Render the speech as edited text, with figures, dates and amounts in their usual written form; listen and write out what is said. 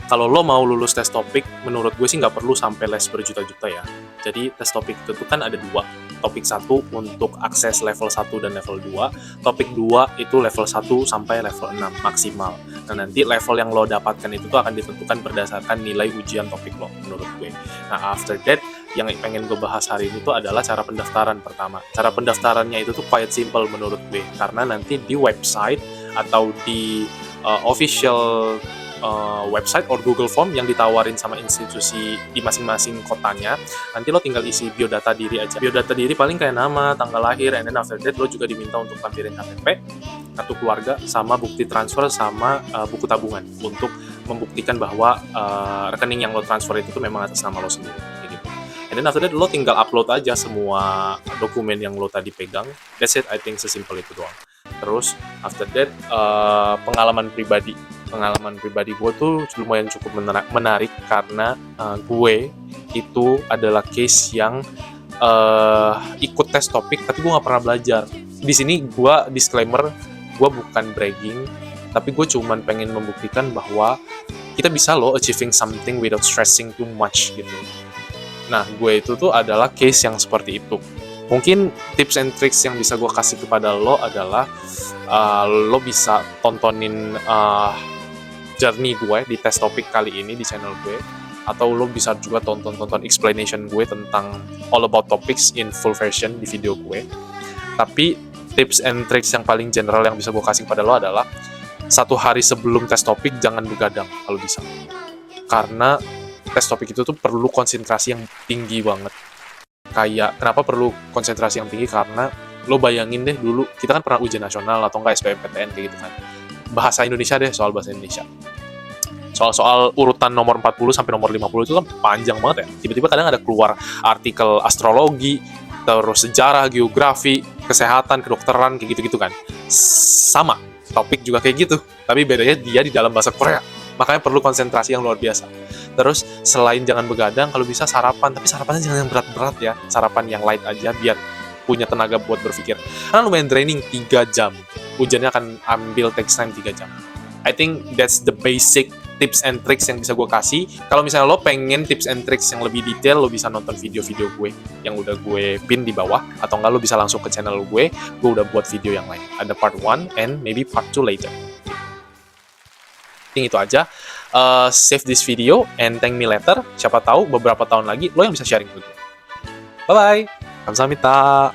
Kalau lo mau lulus tes topik, menurut gue sih nggak perlu sampai les berjuta-juta ya. Jadi tes topik itu tuh kan ada dua. Topik 1 untuk akses level 1 dan level 2. Topik 2 itu level 1 sampai level 6 maksimal. Nah, nanti level yang lo dapatkan itu tuh akan ditentukan berdasarkan nilai ujian topik lo, menurut gue. Nah, after that, yang pengen gue bahas hari ini tuh adalah cara pendaftaran pertama. Cara pendaftarannya itu tuh quite simple menurut gue. Karena nanti di website atau di official website or Google Form yang ditawarin sama institusi di masing-masing kotanya, nanti lo tinggal isi biodata diri aja. Biodata diri paling kayak nama, tanggal lahir, and then after that lo juga diminta untuk tampilin KTP, kartu keluarga, sama bukti transfer, sama buku tabungan untuk membuktikan bahwa rekening yang lo transfer itu tuh memang atas nama lo sendiri. Kayak gitu. And then after that lo tinggal upload aja semua dokumen yang lo tadi pegang. That's it, I think sesimpel itu doang. Terus after that pengalaman pribadi gue tuh lumayan cukup menarik karena gue itu adalah case yang ikut tes topik tapi gue nggak pernah belajar. Di sini gue disclaimer, gue bukan bragging, tapi gue cuman pengen membuktikan bahwa kita bisa loh achieving something without stressing too much gitu. Nah, gue itu tuh adalah case yang seperti itu. Mungkin tips and tricks yang bisa gue kasih kepada lo adalah lo bisa tontonin journey gue di tes topik kali ini di channel gue, atau lo bisa juga tonton explanation gue tentang all about topics in full version di video gue. Tapi tips and tricks yang paling general yang bisa gue kasih pada lo adalah 1 hari sebelum tes topik jangan begadang kalau bisa, karena tes topik itu tuh perlu konsentrasi yang tinggi banget. Kayak kenapa perlu konsentrasi yang tinggi, karena lo bayangin deh dulu kita kan pernah ujian nasional atau enggak SBMPTN kayak gitu kan, bahasa Indonesia deh, soal bahasa Indonesia, soal urutan nomor 40 sampai nomor 50 itu kan panjang banget ya. Tiba-tiba kadang ada keluar artikel astrologi, terus sejarah, geografi, kesehatan, kedokteran, kayak gitu-gitu kan. Sama, topik juga kayak gitu, tapi bedanya dia di dalam bahasa Korea. Makanya perlu konsentrasi yang luar biasa. Terus selain jangan begadang, kalau bisa sarapan, tapi sarapannya jangan yang berat-berat ya. Sarapan yang light aja biar punya tenaga buat berpikir. Karena lumayan draining 3 jam. Ujiannya akan ambil takes time 3 jam. I think that's the basic tips and tricks yang bisa gue kasih. Kalau misalnya lo pengen tips and tricks yang lebih detail, lo bisa nonton video-video gue yang udah gue pin di bawah, atau enggak lo bisa langsung ke channel gue udah buat video yang lain. Ada part 1 and maybe part 2 later. I think itu aja. Save this video and thank me later. Siapa tahu beberapa tahun lagi lo yang bisa sharing ke gue. Bye-bye. Kamsahamnida.